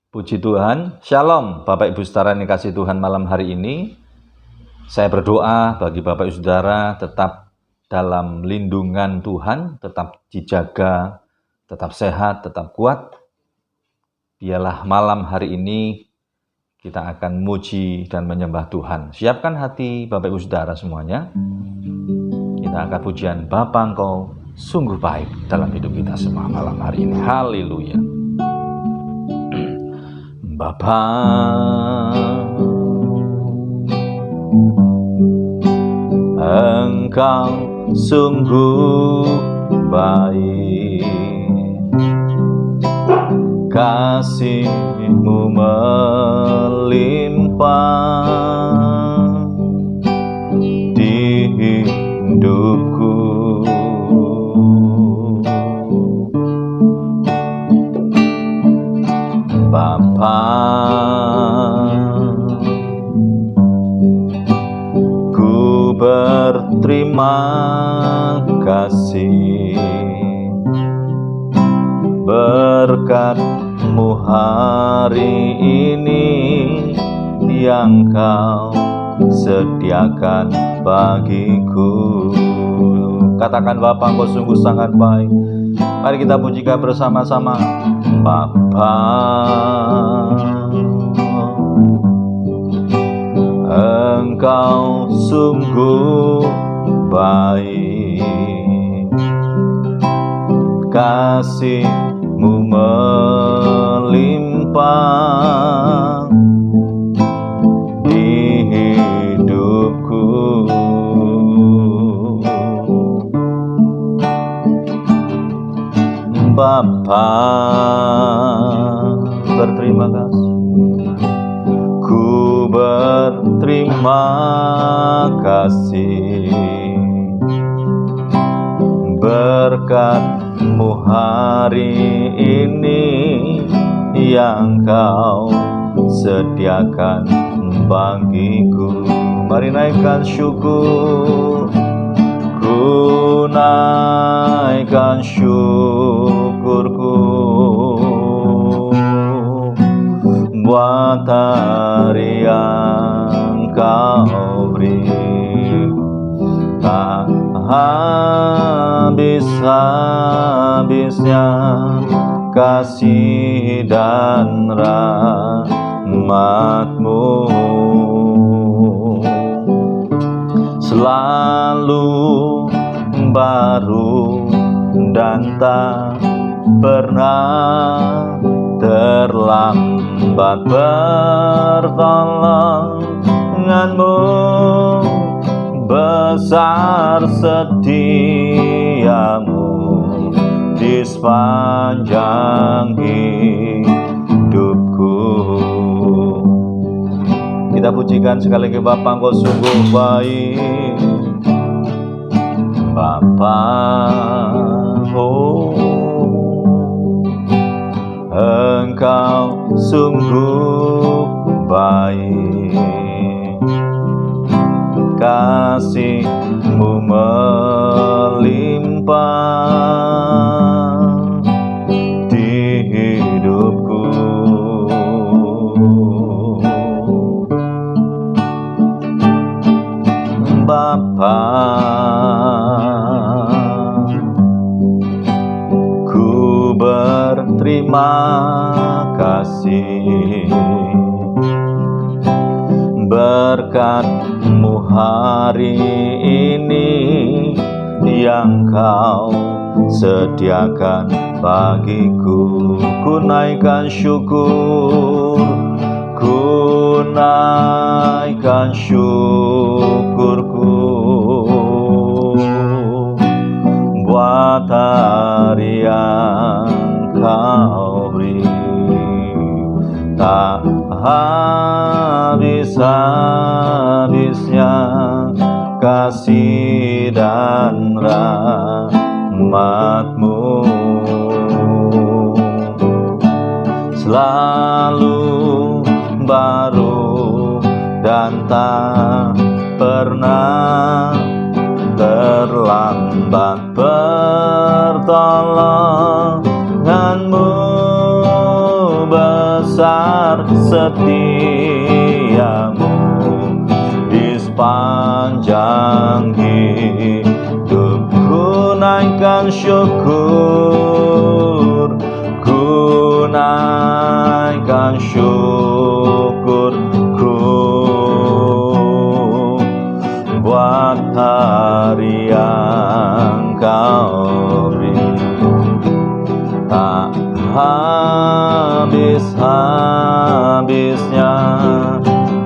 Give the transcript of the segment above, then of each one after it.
Puji Tuhan, Shalom Bapak Ibu Saudara yang dikasihi Tuhan. Malam hari ini saya berdoa bagi Bapak Ibu Saudara tetap dalam lindungan Tuhan, tetap dijaga, tetap sehat, tetap kuat. Biarlah malam hari ini kita akan muji dan menyembah Tuhan. Siapkan hati Bapak Ibu Saudara semuanya. Kita akan pujian Bapa Engkau sungguh baik dalam hidup kita semua malam hari ini. Haleluya. Bapa, Engkau sungguh baik, kasih-Mu melimpah di hidupku. Bapa, ku berterima kasih berkat-Mu hari ini yang Kau sediakan bagiku. Katakan, Bapa, Engkau sungguh sangat baik. Mari kita pujikan bersama-sama. Bapa, Engkau sungguh baik, kasih-Mu melimpah di hidupku. Bapa, berterima kasih. Ku berterima kasih berkat-Mu hari ini yang Kau sediakan bagiku. Mari naikkan syukur. Ku naikkan syukurku buat hari yang Kau beri, tak habis-habisnya kasih dan rahmat-Mu, selalu baru dan tak pernah terlambat. Pertolongan-Mu besar, setia-Mu di sepanjang hidupku. Kita pujikan sekali lagi. Bapa, Engkau sungguh baik. Bapa, oh, Engkau sungguh baik, kasih-Mu melimpah di hidupku. Bapa, ku berterima kasih berkat-Mu hari ini yang Kau sediakan bagiku. Ku naikkan syukur, ku naikkan syukurku buat hari yang Kau beri, tak habis-habisnya kasih dan rahmat-Mu, selalu baru dan tak pernah terlambat. Pertolongan-Mu besar, besar setiamu di sepanjang hidupku. Naikkan syukur, ku naikkan syukurku buat hari yang kau beri. Tak habis-habisnya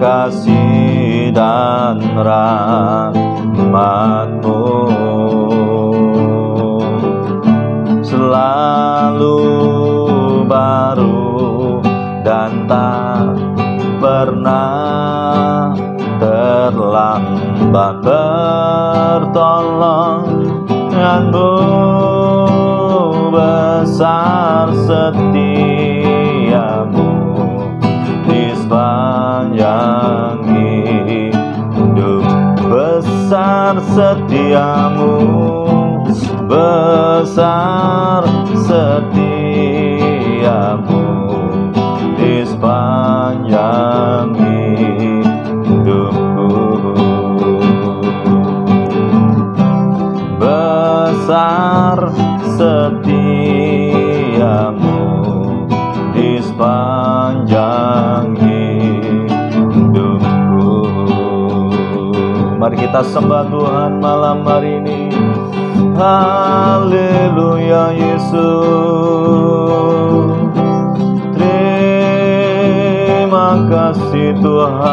kasih dan rahmat-Mu, selalu baru dan tak pernah terlambat. Pertolongan-Mu besar setiamu di sepanjang hidup. Besar setiamu, besar setiamu di sepanjang hidupku. Besar setiamu di sepanjang hidupku. Mari kita sembah Tuhan malam hari ini. Haleluya Yesus. Terima kasih Tuhan.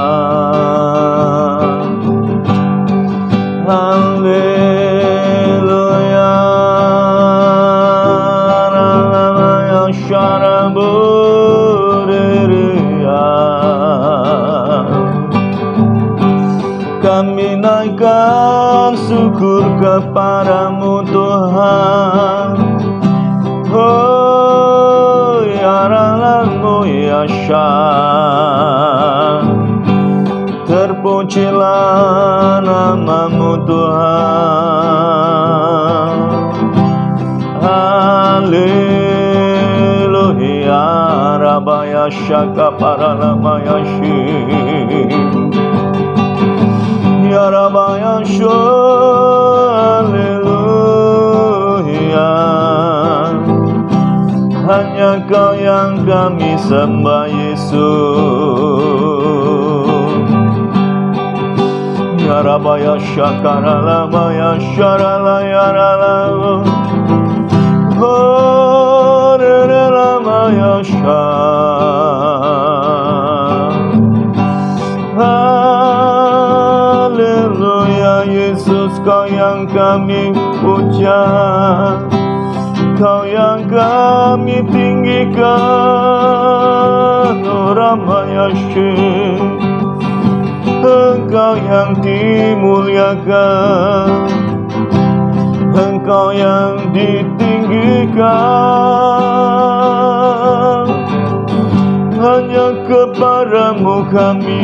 Haleluya. Kami naikkan syukur kepadamu Tuhan. Oh ya Rabbmu ya Syah, terpujilah namamu Tuhan. Haleluya Rabaya Syaka Paralamaya Syim ya Rabaya Syah. Haleluya, hanya Kau yang kami sembah Yesus. Ya Rabaya Syaka Paralamaya Syaralaya Ralala. Oh, Ramaya Syah. Haleluya Yesus, Kau yang kami puja, Kau yang kami tinggikan. Oh Ramaya Syah, Engkau yang dimuliakan, Engkau yang ditinggikan. Hanya kepadamu kami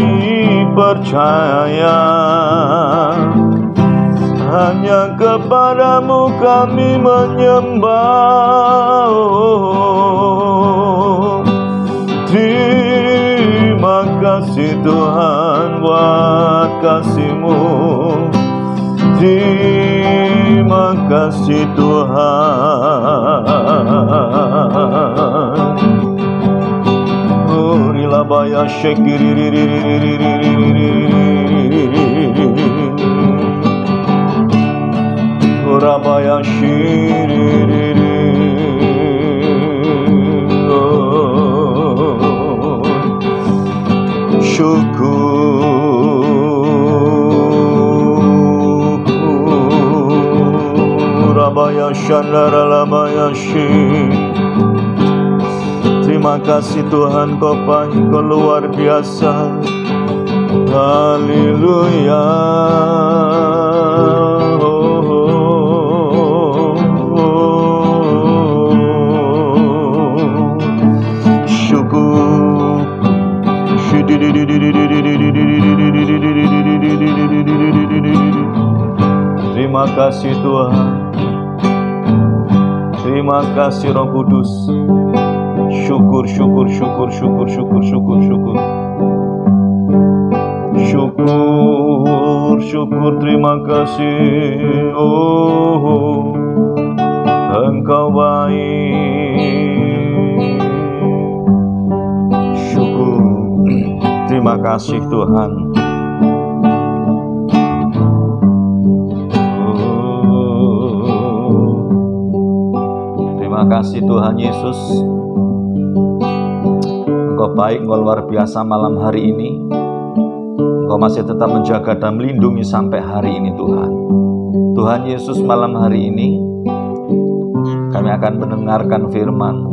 percaya, hanya kepadamu kami menyembah. Terima kasih Tuhan buat kasih-Mu. Terima kasih Tuhan. Rilabaya Shekiri Rabaya Shiri. Syukur Rabaya Shandara Rabaya Shiri. Terima kasih Tuhan, Kau baik, Kau luar biasa. Haleluya. Syukur. Terima kasih Tuhan. Terima kasih Roh Kudus. syukur, syukur, syukur, syukur, syukur, syukur, syukur. Syukur, syukur, terima kasih. Oh, Engkau baik. Syukur, terima kasih Tuhan. Terima kasih Tuhan Yesus. Engkau baik, Engkau luar biasa malam hari ini. Engkau masih tetap menjaga dan melindungi sampai hari ini Tuhan. Tuhan Yesus, malam hari ini kami akan mendengarkan firman-Mu.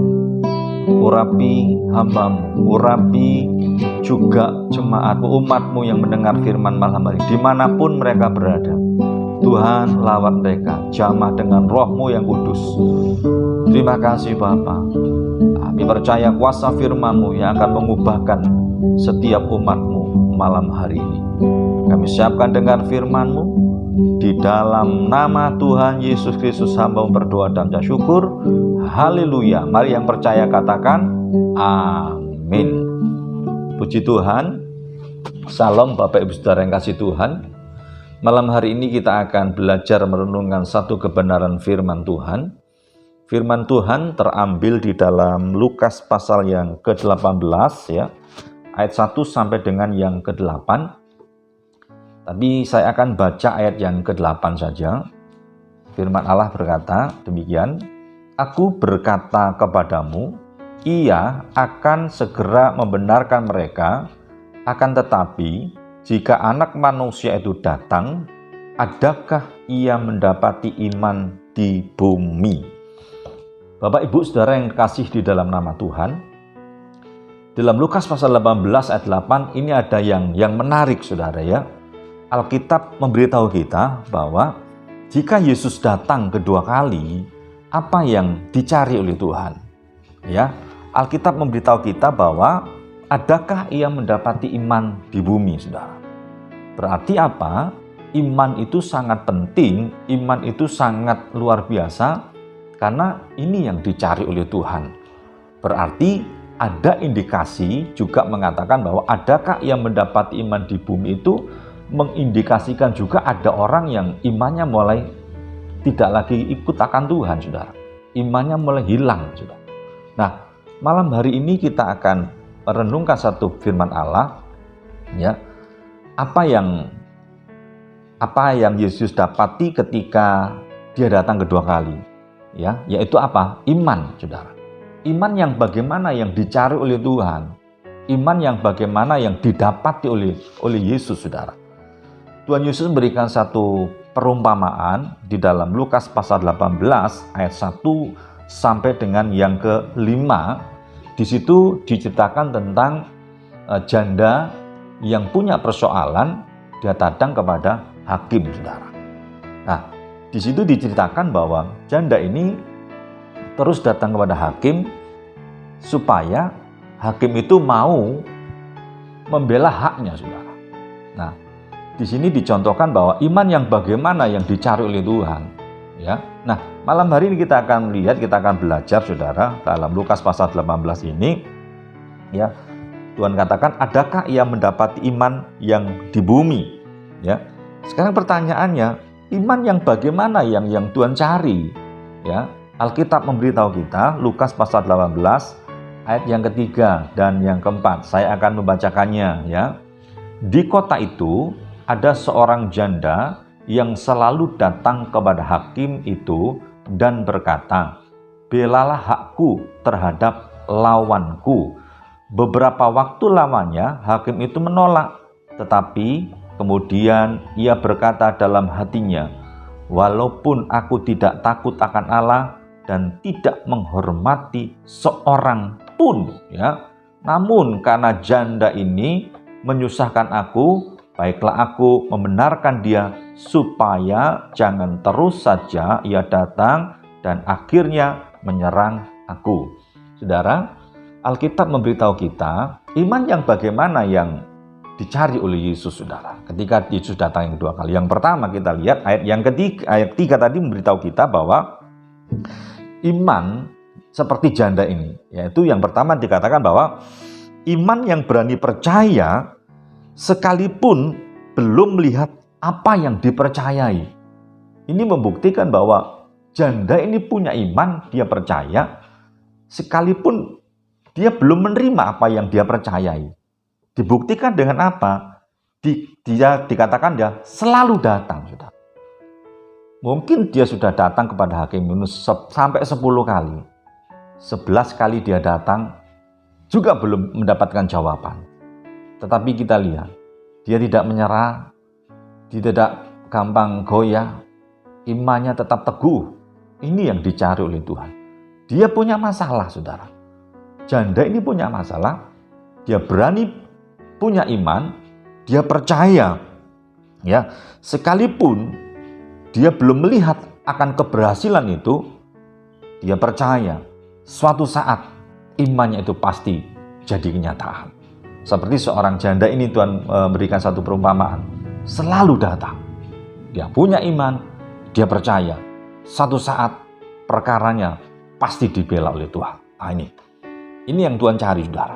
Urapi hamba-Mu, urapi juga jemaat-Mu, umat-Mu yang mendengar firman malam hari dimanapun mereka berada. Tuhan, lawat mereka, jamah dengan Roh-Mu yang kudus. Terima kasih Bapa. Kami percaya kuasa firman-Mu yang akan mengubahkan setiap umat-Mu malam hari ini. Kami siapkan dengar firman-Mu. Di dalam nama Tuhan Yesus Kristus hamba berdoa dan syukur. Haleluya. Mari yang percaya katakan amin. Puji Tuhan. Salam Bapak Ibu Saudara yang kasih Tuhan. Malam hari ini kita akan belajar merenungkan satu kebenaran firman Tuhan. Firman Tuhan terambil di dalam Lukas pasal yang ke-18 ya, ayat 1 sampai dengan yang ke-8. Tapi saya akan baca ayat yang ke-8 saja. Firman Allah berkata demikian, Aku berkata kepadamu, Ia akan segera membenarkan mereka, akan tetapi jika anak manusia itu datang, adakah ia mendapati iman di bumi? Bapak Ibu Saudara yang kasih di dalam nama Tuhan, dalam Lukas pasal 18 ayat 8 ini ada yang menarik Saudara ya. Alkitab memberitahu kita bahwa jika Yesus datang kedua kali, apa yang dicari oleh Tuhan? Ya, Alkitab memberitahu kita bahwa adakah ia mendapati iman di bumi, Saudara? Berarti apa? Iman itu sangat penting, iman itu sangat luar biasa, karena ini yang dicari oleh Tuhan. Berarti ada indikasi juga mengatakan bahwa adakah ia mendapati iman di bumi itu mengindikasikan juga ada orang yang imannya mulai tidak lagi ikut akan Tuhan, Saudara. Imannya mulai hilang, Saudara. Nah, malam hari ini kita akan merenungkan satu firman Allah ya. Apa yang Yesus dapati ketika dia datang kedua kali ya, yaitu apa? Iman, Saudara. Iman yang bagaimana yang dicari oleh Tuhan. Iman yang bagaimana yang didapati oleh Yesus, Saudara. Tuhan Yesus memberikan satu perumpamaan di dalam Lukas pasal 18 ayat 1 sampai dengan yang ke-5. Di situ diceritakan tentang janda yang punya persoalan, dia datang kepada hakim, Saudara. Nah, di situ diceritakan bahwa janda ini terus datang kepada hakim supaya hakim itu mau membela haknya, Saudara. Nah, di sini dicontohkan bahwa iman yang bagaimana yang dicari oleh Tuhan, ya. Nah, malam hari ini kita akan melihat, kita akan belajar, Saudara, dalam Lukas pasal 18 ini, ya. Tuhan katakan, adakah ia mendapati iman yang di bumi, ya. Sekarang pertanyaannya, iman yang bagaimana yang Tuhan cari, ya. Alkitab memberitahu kita, Lukas pasal 18 ayat yang ketiga dan yang keempat. Saya akan membacakannya, ya. Di kota itu ada seorang janda yang selalu datang kepada hakim itu dan berkata, belalah hakku terhadap lawanku. Beberapa waktu lamanya hakim itu menolak, tetapi kemudian ia berkata dalam hatinya, walaupun aku tidak takut akan Allah dan tidak menghormati seorang pun, ya, namun karena janda ini menyusahkan aku, baiklah aku membenarkan dia supaya jangan terus saja ia datang dan akhirnya menyerang aku. Saudara, Alkitab memberitahu kita iman yang bagaimana yang dicari oleh Yesus, Saudara. Ketika Yesus datang yang kedua kali. Yang pertama kita lihat ayat yang ketiga, ayat 3 tadi memberitahu kita bahwa iman seperti janda ini. Yaitu yang pertama dikatakan bahwa iman yang berani percaya sekalipun belum melihat apa yang dipercayai. Ini membuktikan bahwa janda ini punya iman, dia percaya, sekalipun dia belum menerima apa yang dia percayai. Dibuktikan dengan apa? Dia dikatakan dia selalu datang. Mungkin dia sudah datang kepada Hakim Yunus sampai 10 kali. 11 kali dia datang, juga belum mendapatkan jawaban. Tetapi kita lihat, dia tidak menyerah, dia tidak gampang goyah, imannya tetap teguh. Ini yang dicari oleh Tuhan. Dia punya masalah, saudara. Janda ini punya masalah, dia berani punya iman, dia percaya. Ya, sekalipun dia belum melihat akan keberhasilan itu, dia percaya suatu saat imannya itu pasti jadi kenyataan. Seperti seorang janda ini Tuhan memberikan satu perumpamaan. Selalu datang. Dia punya iman, dia percaya. Satu saat perkaranya pasti dibela oleh Tuhan. Nah, ini yang Tuhan cari, saudara.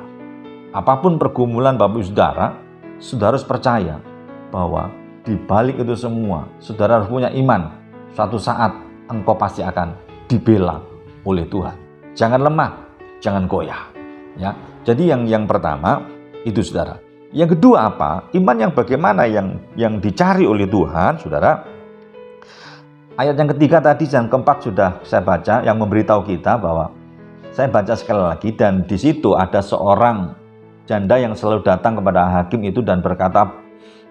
Apapun pergumulan Bapak Ibu Saudara, saudara harus percaya bahwa di balik itu semua, saudara harus punya iman. Suatu saat engkau pasti akan dibela oleh Tuhan. Jangan lemah, jangan goyah. Ya, jadi yang pertama itu, saudara. Yang kedua apa? Iman yang bagaimana yang dicari oleh Tuhan, saudara. Ayat yang ketiga tadi dan keempat sudah saya baca, yang memberitahu kita bahwa saya baca sekali lagi, dan di situ ada seorang janda yang selalu datang kepada hakim itu dan berkata,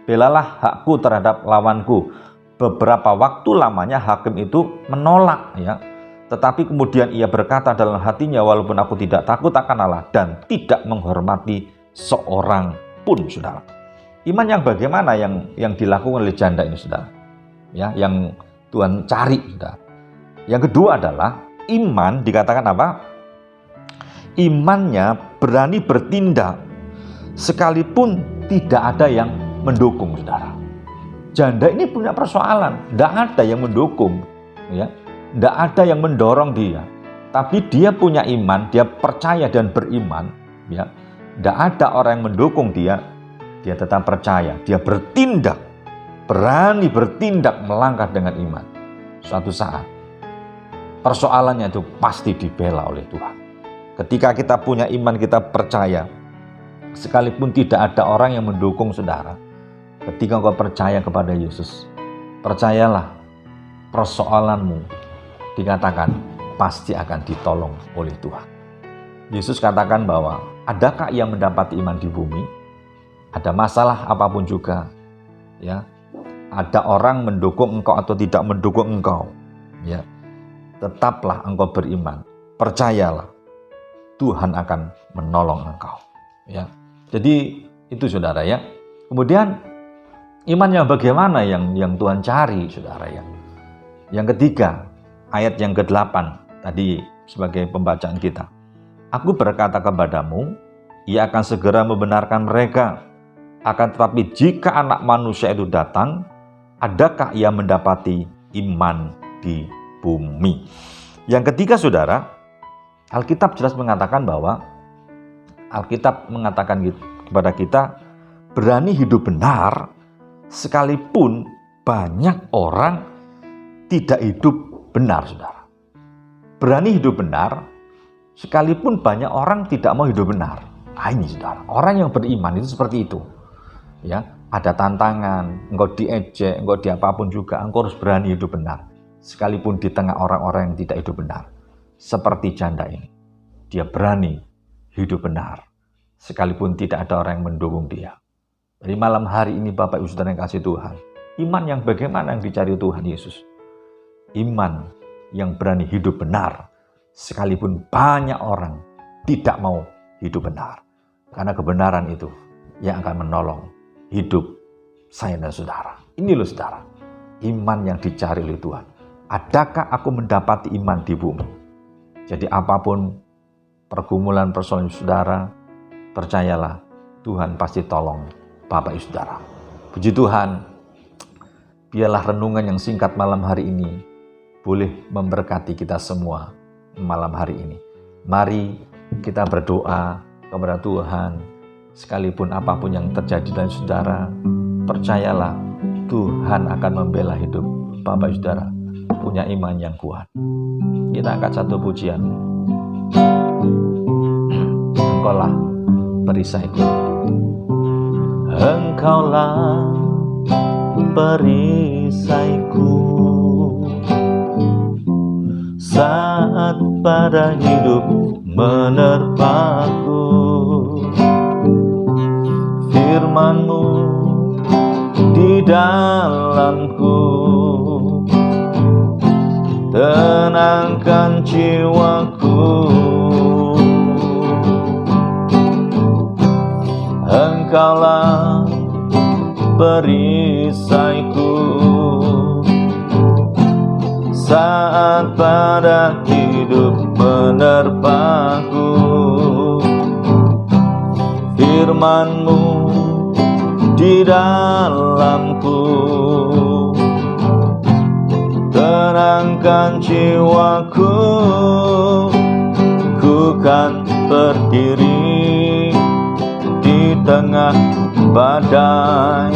belalah hakku terhadap lawanku. Beberapa waktu lamanya hakim itu menolak, ya. Tetapi kemudian ia berkata dalam hatinya, walaupun aku tidak takut akan Allah dan tidak menghormati seorang pun, saudara. Iman yang bagaimana yang dilakukan oleh janda ini, saudara? Ya, yang Tuhan cari, saudara. Yang kedua adalah iman, dikatakan apa? Imannya berani bertindak sekalipun tidak ada yang mendukung, saudara. Janda ini punya persoalan, tidak ada yang mendukung, ya, tidak ada yang mendorong dia. Tapi dia punya iman, dia percaya dan beriman, ya. Tidak ada orang yang mendukung dia, dia tetap percaya, dia bertindak, berani bertindak melangkah dengan iman. Suatu saat persoalannya itu pasti dibela oleh Tuhan. Ketika kita punya iman, kita percaya, sekalipun tidak ada orang yang mendukung, saudara. Ketika engkau percaya kepada Yesus, percayalah, persoalanmu dikatakan pasti akan ditolong oleh Tuhan. Yesus katakan bahwa adakah yang mendapat iman di bumi? Ada masalah apapun juga, ya. Ada orang mendukung engkau atau tidak mendukung engkau, ya. Tetaplah engkau beriman, percayalah, Tuhan akan menolong engkau, ya. Jadi itu, saudara, ya. Kemudian iman yang bagaimana yang Tuhan cari, saudara, ya. Yang ketiga, ayat yang ke-8 tadi sebagai pembacaan kita. Aku berkata kepadamu, ia akan segera membenarkan mereka. Akan tetapi jika anak manusia itu datang, adakah ia mendapati iman di bumi? Yang ketiga, saudara, Alkitab jelas mengatakan bahwa Alkitab mengatakan kepada kita, berani hidup benar sekalipun banyak orang tidak hidup benar, saudara. Berani hidup benar sekalipun banyak orang tidak mau hidup benar. Nah, ini, saudara, orang yang beriman itu seperti itu, ya. Ada tantangan, engkau diejek, engkau diapapun juga, engkau harus berani hidup benar sekalipun di tengah orang-orang yang tidak hidup benar. Seperti janda ini, dia berani hidup benar sekalipun tidak ada orang yang mendukung dia. Dari malam hari ini, Bapak Ibu Saudara yang kasih Tuhan, iman yang bagaimana yang dicari Tuhan Yesus? Iman yang berani hidup benar sekalipun banyak orang tidak mau hidup benar. Karena kebenaran itu yang akan menolong hidup saya dan saudara. Ini loh, saudara, iman yang dicari oleh Tuhan. Adakah aku mendapati iman di bumi? Jadi apapun pergumulan persoalan saudara, percayalah, Tuhan pasti tolong Bapak Ibu Saudara. Puji Tuhan, biarlah renungan yang singkat malam hari ini boleh memberkati kita semua malam hari ini. Mari kita berdoa kepada Tuhan, sekalipun apapun yang terjadi dengan saudara, percayalah Tuhan akan membela hidup Bapak Saudara. Punya iman yang kuat. Kita angkat satu pujian. Engkaulah perisaiku. Engkaulah perisaiku saat pada hidup menerpaku. Firman-Mu di dalamku tenangkan jiwaku. Engkaulah perisaiku saat pada hidup menerpaku. Firman-Mu di dalamku tenangkan jiwaku. Ku kan berdiri di tengah badai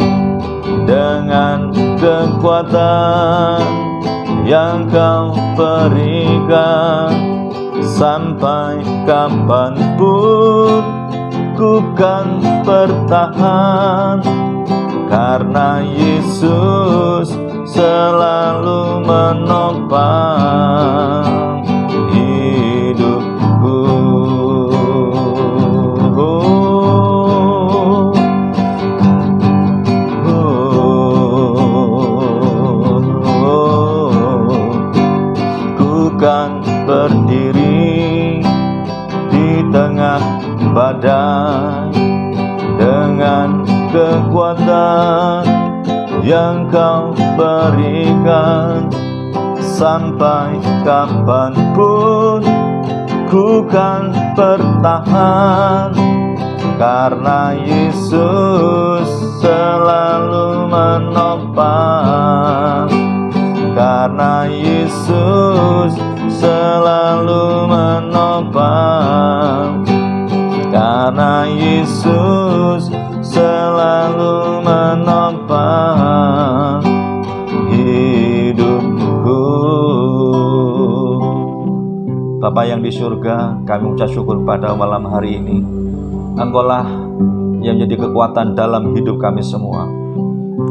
dengan kekuatan yang Kau berikan. Sampai kapanpun ku kan bertahan, karena Yesus selalu menopang hidupku. Ku kan berdiri di tengah badai dengan kekuatan yang Kau berikan. Sampai kapanpun ku kan bertahan, karena Yesus selalu menopang. Karena Yesus selalu menopang. Karena Yesus selalu menopang hidupku. Bapa yang di surga, kami mengucap syukur pada malam hari ini. Engkaulah yang menjadi kekuatan dalam hidup kami semua.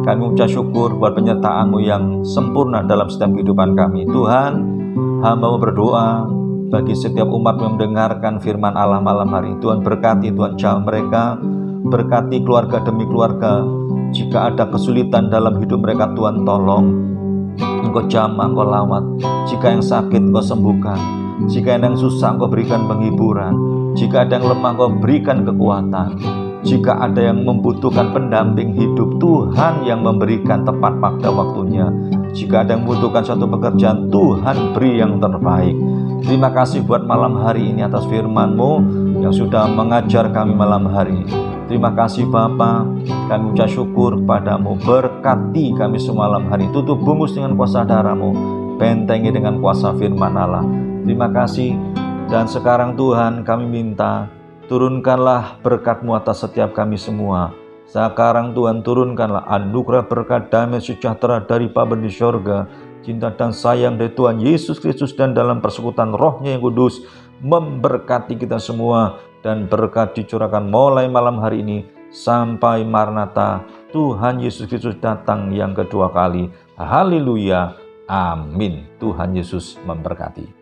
Kami mengucap syukur buat penyertaan-Mu yang sempurna dalam setiap kehidupan kami. Tuhan, hamba-Mu berdoa bagi setiap umat yang mendengarkan firman Allah malam hari. Tuhan berkati, Tuhan jamah mereka, berkati keluarga demi keluarga. Jika ada kesulitan dalam hidup mereka, Tuhan tolong. Engkau jamah, Engkau lawat. Jika yang sakit, Engkau sembuhkan. Jika yang susah, Engkau berikan penghiburan. Jika ada yang lemah, Engkau berikan kekuatan. Jika ada yang membutuhkan pendamping hidup, Tuhan yang memberikan tepat pada waktunya. Jika ada yang membutuhkan suatu pekerjaan, Tuhan beri yang terbaik. Terima kasih buat malam hari ini atas firman-Mu yang sudah mengajar kami malam hari. Terima kasih Bapa, kami ucap syukur kepadamu. Berkati kami semalam hari, tutup bungkus dengan kuasa darah-Mu, bentengi dengan kuasa firman Allah. Terima kasih. Dan sekarang Tuhan, kami minta turunkanlah berkat-Mu atas setiap kami semua. Sekarang Tuhan, turunkanlah anugerah berkat damai sejahtera dari Bapa di surga, cinta dan sayang dari Tuhan Yesus Kristus, dan dalam persekutuan Roh-Nya yang kudus memberkati kita semua. Dan berkat dicurahkan mulai malam hari ini sampai Maranatha, Tuhan Yesus Kristus datang yang kedua kali. Haleluya, amin. Tuhan Yesus memberkati.